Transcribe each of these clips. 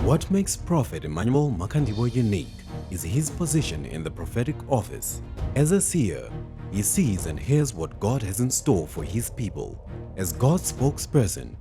What makes Prophet Emmanuel Makandiwa unique is his position in the prophetic office. As a seer, he sees and hears what God has in store for his people. As God's spokesperson,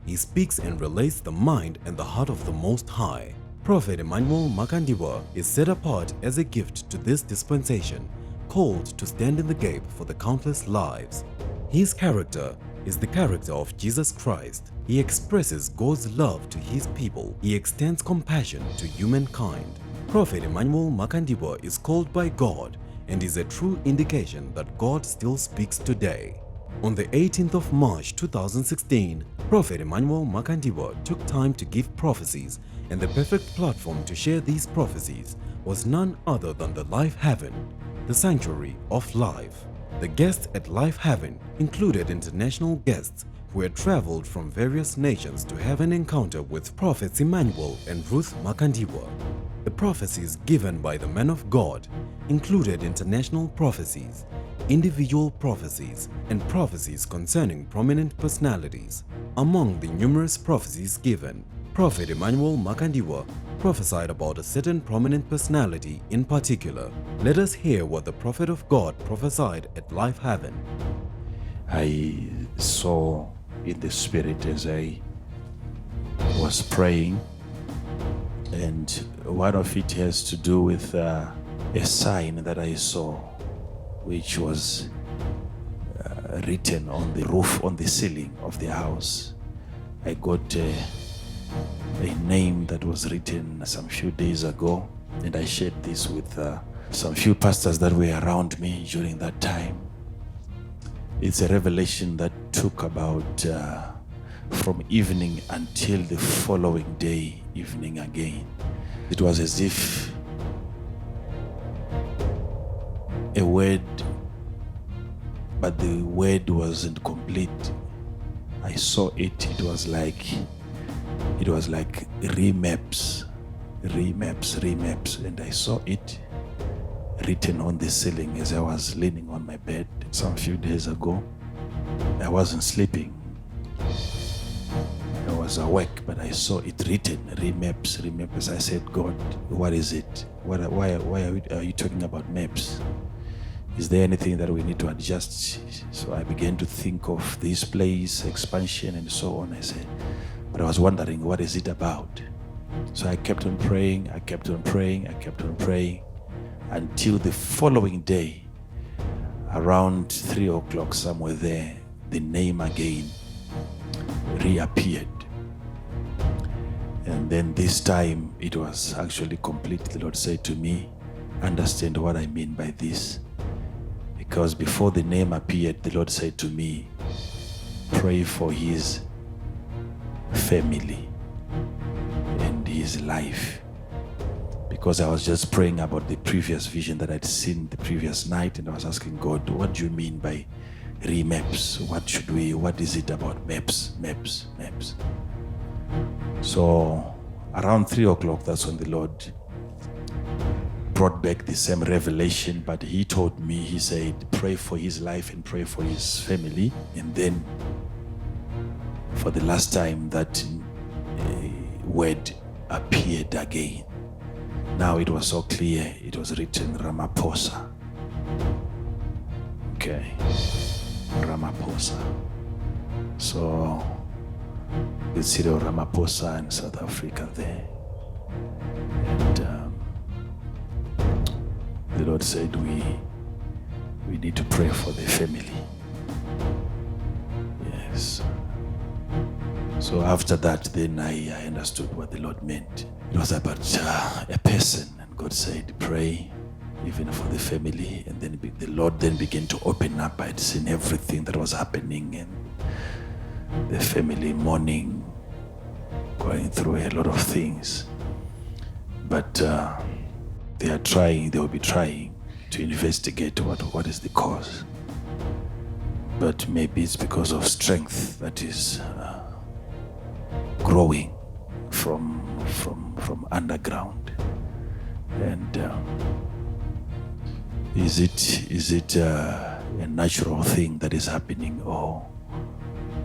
he speaks and relates the mind and the heart of the Most High. Prophet Emmanuel Makandiwa is set apart as a gift to this dispensation, called to stand in the gap for the countless lives. His character is the character of Jesus Christ. He expresses God's love to his people. He extends compassion to humankind. Prophet Emmanuel Makandiwa is called by God and is a true indication that God still speaks today. On the 18th of March 2016, Prophet Emmanuel Makandiwa took time to give prophecies, and the perfect platform to share these prophecies was none other than the Life Haven, the sanctuary of life. The guests at Life Haven included international guests who had traveled from various nations to have an encounter with Prophets Emmanuel and Ruth Makandiwa. The prophecies given by the man of God included international prophecies, individual prophecies, and prophecies concerning prominent personalities. Among the numerous prophecies given, Prophet Emmanuel Makandiwa prophesied about a certain prominent personality in particular. Let us hear what the prophet of God prophesied at Life Haven. I saw in the spirit as I was praying, and one of it has to do with a sign that I saw, which was written on the roof, on the ceiling of the house. I got a name that was written some few days ago, and I shared this with some few pastors that were around me during that time. It's a revelation that took about from evening until the following day evening again. It was as if a word, but the word wasn't complete. I saw it. It was like remaps, and I saw it written on the ceiling as I was leaning on my bed some few days ago. I wasn't sleeping. I was awake, but I saw it written, remaps. I said, God, what is it? Why are you talking about maps? Is there anything that we need to adjust? So I began to think of this place, expansion, and so on. I said, but I was wondering, what is it about? So I kept on praying, until the following day, around 3 o'clock, somewhere there, the name again reappeared. And then this time it was actually complete. The Lord said to me, understand what I mean by this. Because before the name appeared, the Lord said to me, pray for his family and his life. Because I was just praying about the previous vision that I'd seen the previous night, and I was asking God, what do you mean by remaps? What is it about maps? So around 3 o'clock, that's when the Lord brought back the same revelation, but he told me, he said, pray for his life and pray for his family. And then for the last time, that word appeared again. Now it was so clear. It was written Ramaphosa. Okay, Ramaphosa. So the Cyril Ramaphosa in South Africa there. And the Lord said we need to pray for the family. Yes. So after that, then I understood what the Lord meant. It was about a person, and God said, pray even for the family. And then the Lord then began to open up. I'd seen everything that was happening, and the family mourning, going through a lot of things. But they will be trying to investigate what is the cause. But maybe it's because of strength that is growing from underground. And is it a natural thing that is happening, or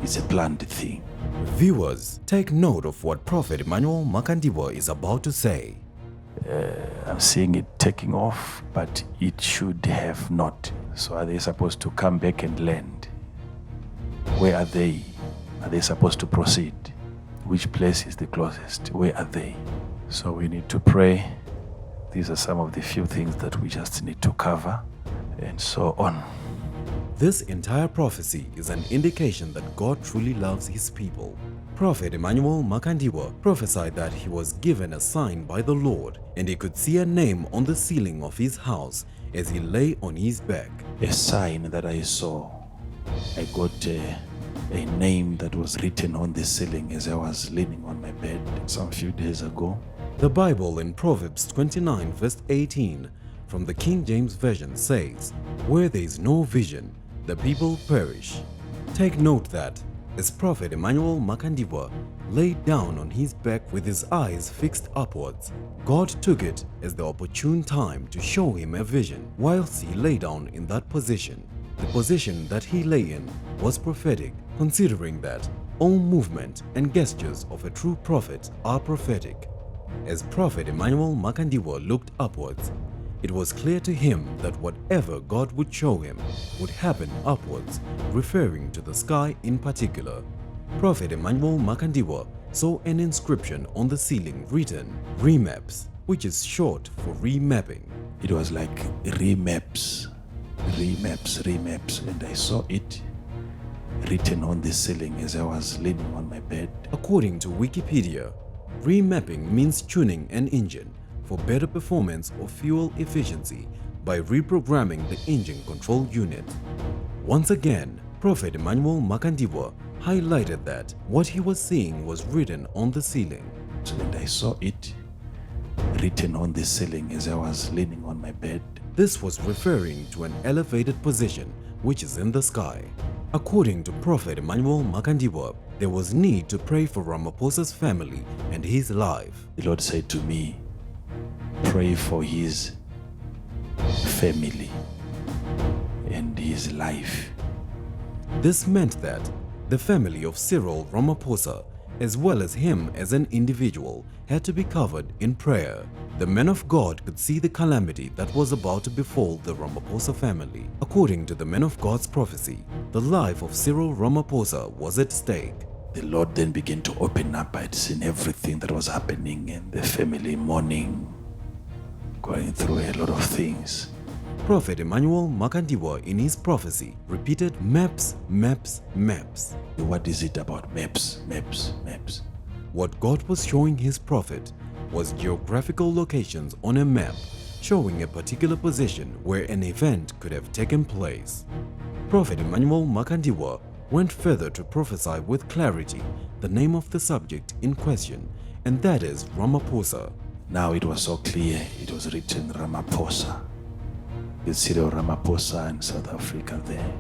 it's a planned thing? Viewers, take note of what Prophet Emmanuel Makandiwa is about to say. I'm seeing it taking off, but it should have not. So are they supposed to come back and land? Where are they? Are they supposed to proceed? Which place is the closest? Where are they? So we need to pray. These are some of the few things that we just need to cover, and so on. This entire prophecy is an indication that God truly loves his people. Prophet Emmanuel Makandiwa prophesied that he was given a sign by the Lord and he could see a name on the ceiling of his house as he lay on his back. A sign that I saw, I got a name that was written on the ceiling as I was leaning on my bed some few days ago. The Bible in Proverbs 29 verse 18 from the King James Version says, "Where there is no vision, the people perish." Take note that as Prophet Emmanuel Makandiwa lay down on his back with his eyes fixed upwards, God took it as the opportune time to show him a vision whilst he lay down in that position. The position that he lay in was prophetic, considering that all movement and gestures of a true prophet are prophetic. As Prophet Emmanuel Makandiwa looked upwards, it was clear to him that whatever God would show him would happen upwards, referring to the sky in particular. Prophet Emmanuel Makandiwa saw an inscription on the ceiling written Remaps, which is short for remapping. It was like remaps, and I saw it written on the ceiling as I was leaning on my bed. According to Wikipedia, remapping means tuning an engine for better performance or fuel efficiency by reprogramming the engine control unit. Once again, Prophet Emmanuel Makandiwa highlighted that what he was seeing was written on the ceiling. And I saw it written on the ceiling as I was leaning on my bed. This was referring to an elevated position which is in the sky. According to Prophet Emmanuel Makandiwa, there was need to pray for Ramaphosa's family and his life. The Lord said to me, pray for his family and his life. This meant that the family of Cyril Ramaphosa, as well as him as an individual, had to be covered in prayer. The men of God could see the calamity that was about to befall the Ramaphosa family. According to the men of God's prophecy, the life of Cyril Ramaphosa was at stake. The Lord then began to open up. I'd seen everything that was happening and the family mourning, going through a lot of things. Prophet Emmanuel Makandiwa in his prophecy repeated maps, maps, maps. What is it about maps? What God was showing his prophet was geographical locations on a map showing a particular position where an event could have taken place. Prophet Emmanuel Makandiwa went further to prophesy with clarity the name of the subject in question, and that is Ramaphosa. Now it was so clear, it was written Ramaphosa. With Cyril Ramaphosa in South Africa there.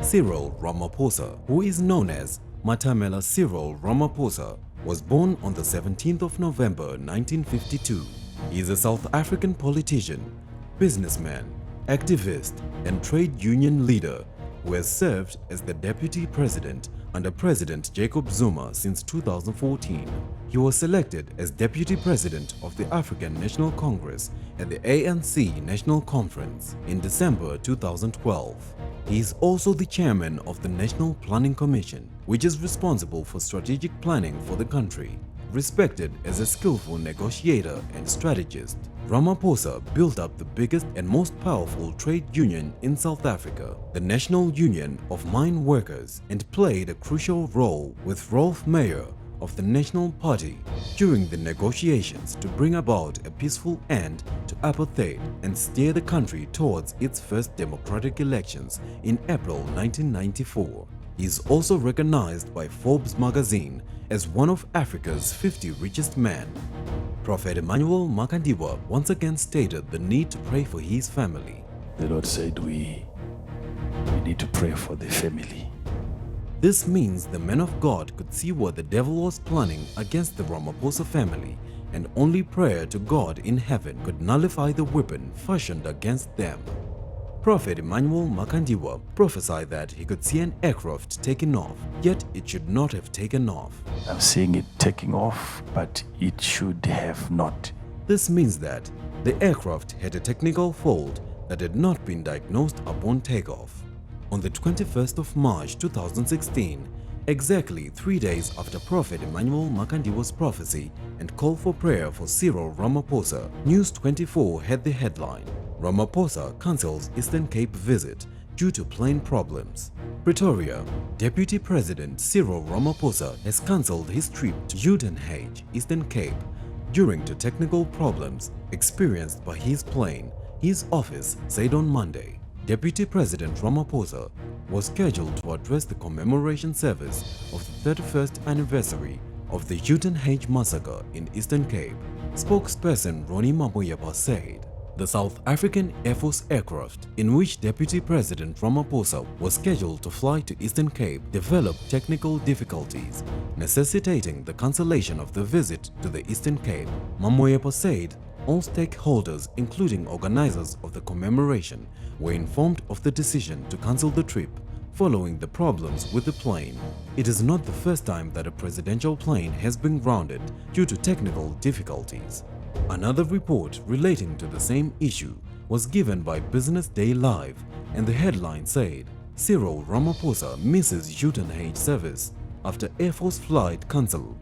Cyril Ramaphosa, who is known as Matamela Cyril Ramaphosa, was born on the 17th of November 1952. He is a South African politician, businessman, activist, and trade union leader who has served as the deputy president under President Jacob Zuma since 2014. He was selected as deputy president of the African National Congress at the ANC National Conference in December 2012. He is also the chairman of the National Planning Commission, which is responsible for strategic planning for the country. Respected as a skillful negotiator and strategist, Ramaphosa built up the biggest and most powerful trade union in South Africa, the National Union of Mine Workers, and played a crucial role with Rolf Meyer of the National Party during the negotiations to bring about a peaceful end to apartheid and steer the country towards its first democratic elections in April 1994. He is also recognized by Forbes magazine as one of Africa's 50 richest men. Prophet Emmanuel Makandiwa once again stated the need to pray for his family. The Lord said we need to pray for the family. This means the men of God could see what the devil was planning against the Ramaphosa family, and only prayer to God in heaven could nullify the weapon fashioned against them. Prophet Emmanuel Makandiwa prophesied that he could see an aircraft taking off, yet it should not have taken off. I'm seeing it taking off, but it should have not. This means that the aircraft had a technical fault that had not been diagnosed upon takeoff. On the 21st of March 2016, exactly 3 days after Prophet Emmanuel Makandiwa's prophecy and call for prayer for Cyril Ramaphosa, News 24 had the headline, Ramaphosa cancels Eastern Cape visit due to plane problems. Pretoria, Deputy President Cyril Ramaphosa has cancelled his trip to Uitenhage, Eastern Cape, due to technical problems experienced by his plane, his office said on Monday. Deputy President Ramaphosa was scheduled to address the commemoration service of the 31st anniversary of the Uitenhage massacre in Eastern Cape. Spokesperson Ronnie Mamoyapa said, the South African Air Force aircraft in which Deputy President Ramaphosa was scheduled to fly to Eastern Cape developed technical difficulties, necessitating the cancellation of the visit to the Eastern Cape. Mamoyapa said all stakeholders, including organizers of the commemoration, were informed of the decision to cancel the trip following the problems with the plane. It is not the first time that a presidential plane has been grounded due to technical difficulties. Another report relating to the same issue was given by Business Day Live, and the headline said, Cyril Ramaphosa misses Uitenhage service after Air Force flight cancelled.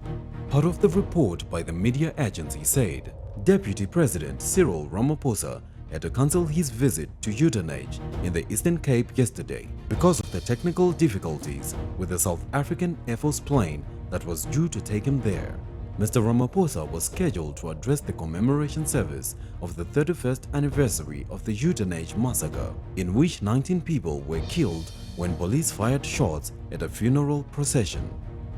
Part of the report by the media agency said, Deputy President Cyril Ramaphosa had to cancel his visit to Uitenhage in the Eastern Cape yesterday because of the technical difficulties with the South African Air Force plane that was due to take him there. Mr. Ramaphosa was scheduled to address the commemoration service of the 31st anniversary of the Uitenhage massacre, in which 19 people were killed when police fired shots at a funeral procession.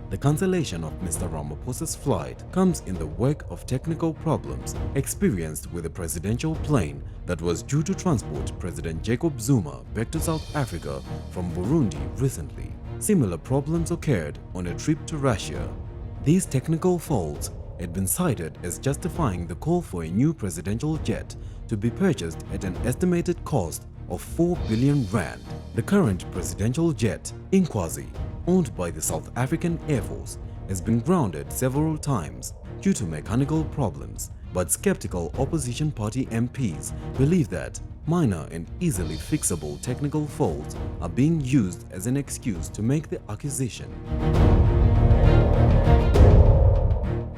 The cancellation of Mr. Ramaphosa's flight comes in the wake of technical problems experienced with the presidential plane that was due to transport President Jacob Zuma back to South Africa from Burundi recently. Similar problems occurred on a trip to Russia. These technical faults had been cited as justifying the call for a new presidential jet to be purchased at an estimated cost of 4 billion rand. The current presidential jet, Inkwazi, owned by the South African Air Force, has been grounded several times due to mechanical problems, but skeptical opposition party MPs believe that minor and easily fixable technical faults are being used as an excuse to make the acquisition.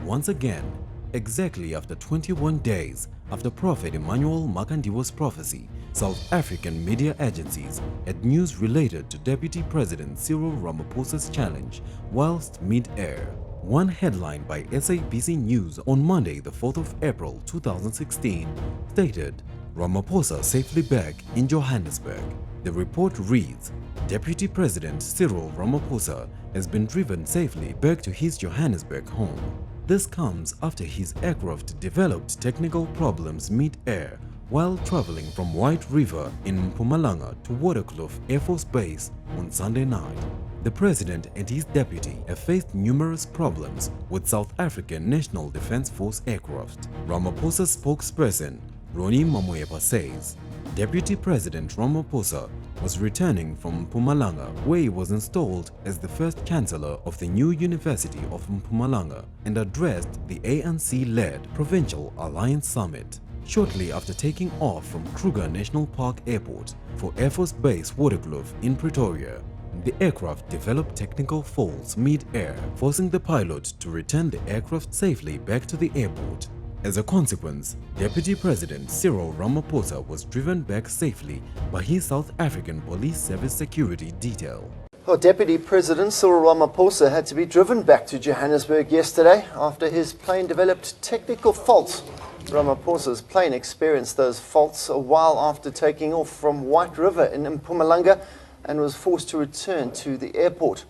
Once again, exactly after 21 days after Prophet Emmanuel Makandiwa's prophecy, South African media agencies had news related to Deputy President Cyril Ramaphosa's challenge whilst mid-air. One headline by SABC News on Monday, the 4th of April 2016 stated, Ramaphosa safely back in Johannesburg. The report reads, Deputy President Cyril Ramaphosa has been driven safely back to his Johannesburg home. This comes after his aircraft developed technical problems mid-air while traveling from White River in Mpumalanga to Waterkloof Air Force Base on Sunday night. The president and his deputy have faced numerous problems with South African National Defence Force aircraft. Ramaphosa's spokesperson, Ronnie Mamoyapa says, Deputy President Ramaphosa was returning from Mpumalanga, where he was installed as the first Chancellor of the new University of Mpumalanga and addressed the ANC-led Provincial Alliance Summit. Shortly after taking off from Kruger National Park Airport for Air Force Base Waterkloof in Pretoria, the aircraft developed technical faults mid-air, forcing the pilot to return the aircraft safely back to the airport. As a consequence, Deputy President Cyril Ramaphosa was driven back safely by his South African Police Service security detail. Well, Deputy President Cyril Ramaphosa had to be driven back to Johannesburg yesterday after his plane developed technical faults. Ramaphosa's plane experienced those faults a while after taking off from White River in Mpumalanga and was forced to return to the airport.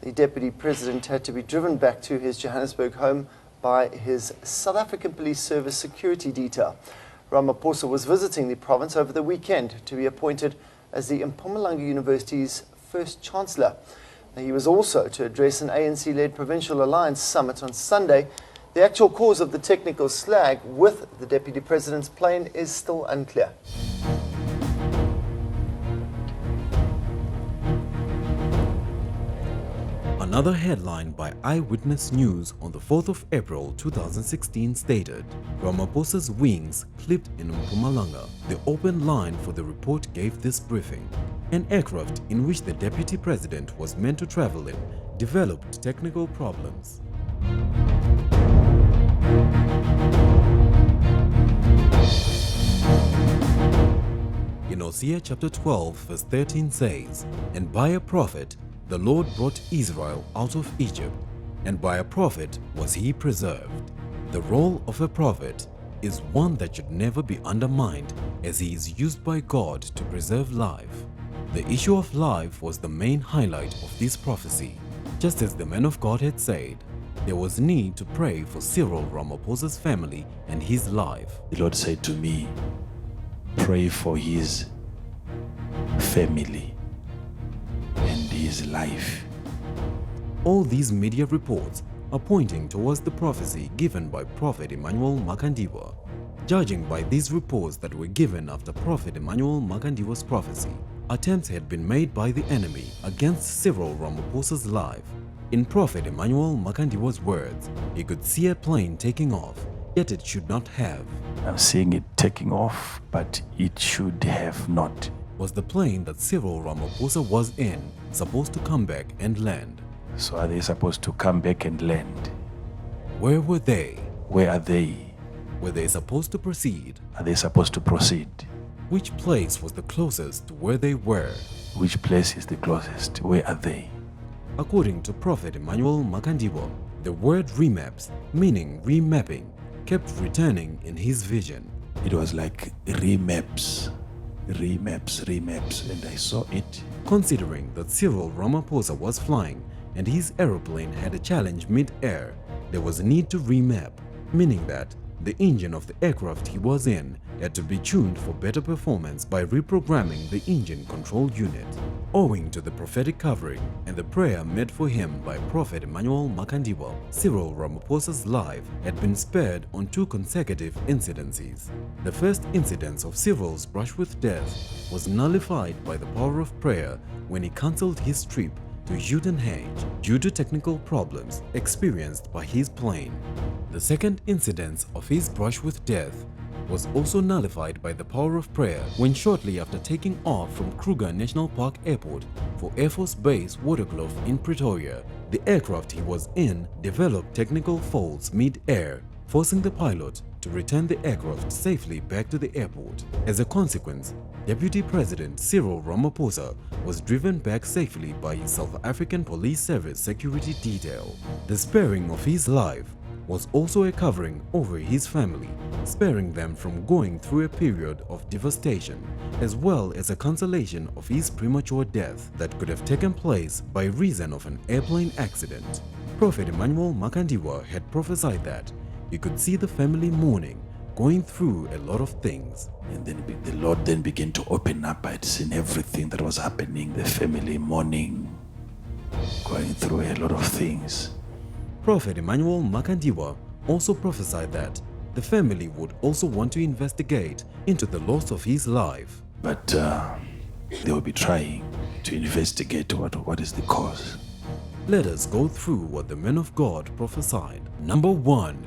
The Deputy President had to be driven back to his Johannesburg home by his South African Police Service security detail. Ramaphosa was visiting the province over the weekend to be appointed as the Mpumalanga University's first Chancellor. He was also to address an ANC-led Provincial Alliance Summit on Sunday. The actual cause of the technical slag with the Deputy President's plane is still unclear. Another headline by Eyewitness News on the 4th of April 2016 stated, Ramaphosa's wings clipped in Mpumalanga. The open line for the report gave this briefing. An aircraft in which the deputy president was meant to travel in developed technical problems. In Hosea chapter 12 verse 13 says, "And by a prophet the Lord brought Israel out of Egypt, and by a prophet was he preserved." The role of a prophet is one that should never be undermined, as he is used by God to preserve life. The issue of life was the main highlight of this prophecy. Just as the man of God had said, there was need to pray for Cyril Ramaphosa's family and his life. The Lord said to me, pray for his family and his life. All these media reports are pointing towards the prophecy given by Prophet Emmanuel Makandiwa. Judging by these reports that were given after Prophet Emmanuel Makandiwa's prophecy, attempts had been made by the enemy against Cyril Ramaphosa's life. In Prophet Emmanuel Makandiwa's words, he could see a plane taking off, yet it should not have. I'm seeing it taking off, but it should have not. Was the plane that Cyril Ramaphosa was in supposed to come back and land? So are they supposed to come back and land? Where were they? Where are they? Were they supposed to proceed? Are they supposed to proceed? Which place was the closest to where they were? Which place is the closest? Where are they? According to Prophet Emmanuel Makandiwa, the word remaps, meaning remapping, kept returning in his vision. It was like remaps, and I saw it. Considering that Cyril Ramaphosa was flying and his aeroplane had a challenge mid-air, there was a need to remap, meaning that the engine of the aircraft he was in had to be tuned for better performance by reprogramming the engine control unit. Owing to the prophetic covering and the prayer made for him by Prophet Emmanuel Makandiwa, Cyril Ramaphosa's life had been spared on 2 consecutive incidences. The first incidence of Cyril's brush with death was nullified by the power of prayer when he cancelled his trip to Uitenhage due to technical problems experienced by his plane. The second incidence of his brush with death was also nullified by the power of prayer when shortly after taking off from Kruger National Park Airport for Air Force Base Waterkloof in Pretoria, the aircraft he was in developed technical faults mid-air, forcing the pilot to return the aircraft safely back to the airport. As a consequence, Deputy President Cyril Ramaphosa was driven back safely by his South African Police Service security detail. The sparing of his life was also a covering over his family, sparing them from going through a period of devastation, as well as a cancellation of his premature death that could have taken place by reason of an airplane accident. Prophet Emmanuel Makandiwa had prophesied that he could see the family mourning, going through a lot of things. And then the Lord then began to open up. I'd seen everything that was happening, the family mourning, going through a lot of things. Prophet Emmanuel Makandiwa also prophesied that the family would also want to investigate into the loss of his life. But they will be trying to investigate what is the cause. Let us go through what the men of God prophesied. Number 1.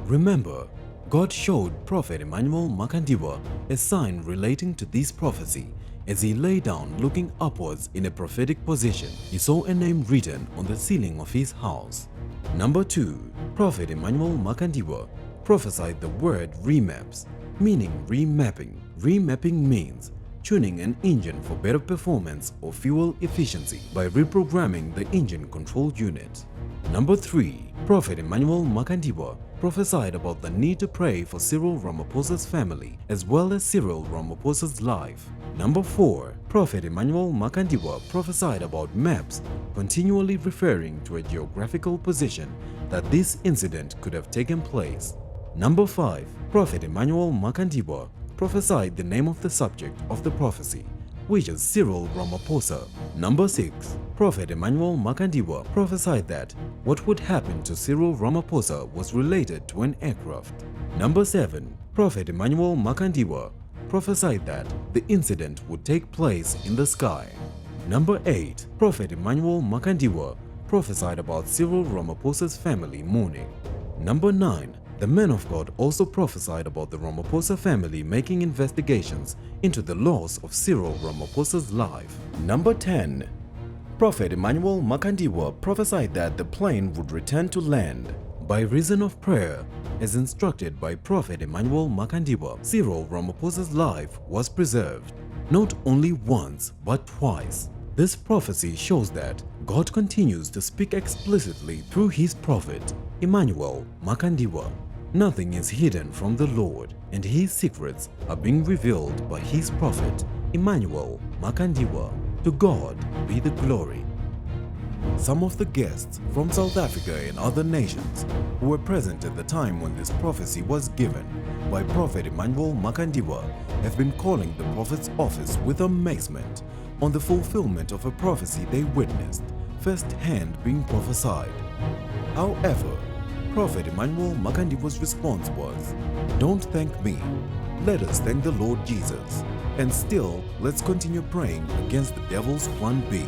Remember, God showed Prophet Emmanuel Makandiwa a sign relating to this prophecy. As he lay down looking upwards in a prophetic position, he saw a name written on the ceiling of his house. Number 2. Prophet Emmanuel Makandiwa prophesied the word remaps, meaning remapping. Remapping means tuning an engine for better performance or fuel efficiency by reprogramming the engine control unit. Number 3. Prophet Emmanuel Makandiwa prophesied about the need to pray for Cyril Ramaphosa's family as well as Cyril Ramaphosa's life. Number 4. Prophet Emmanuel Makandiwa prophesied about maps, continually referring to a geographical position that this incident could have taken place. Number 5. Prophet Emmanuel Makandiwa prophesied the name of the subject of the prophecy, which is Cyril Ramaphosa. Number 6. Prophet Emmanuel Makandiwa prophesied that what would happen to Cyril Ramaphosa was related to an aircraft. Number 7. Prophet Emmanuel Makandiwa prophesied that the incident would take place in the sky. Number 8. Prophet Emmanuel Makandiwa prophesied about Cyril Ramaphosa's family mourning. Number 9. The man of God also prophesied about the Ramaphosa family making investigations into the loss of Cyril Ramaphosa's life. Number 10. Prophet Emmanuel Makandiwa prophesied that the plane would return to land by reason of prayer, as instructed by Prophet Emmanuel Makandiwa. Cyril Ramaphosa's life was preserved, not only once but twice. This prophecy shows that God continues to speak explicitly through his prophet, Emmanuel Makandiwa. Nothing is hidden from the Lord, and his secrets are being revealed by his prophet, Emmanuel Makandiwa. To God be the glory. Some of the guests from South Africa and other nations who were present at the time when this prophecy was given by Prophet Emmanuel Makandiwa have been calling the prophet's office with amazement on the fulfillment of a prophecy they witnessed first-hand being prophesied. However, Prophet Emmanuel Makandiwa's response was, "Don't thank me, let us thank the Lord Jesus, and still let's continue praying against the devil's plan B."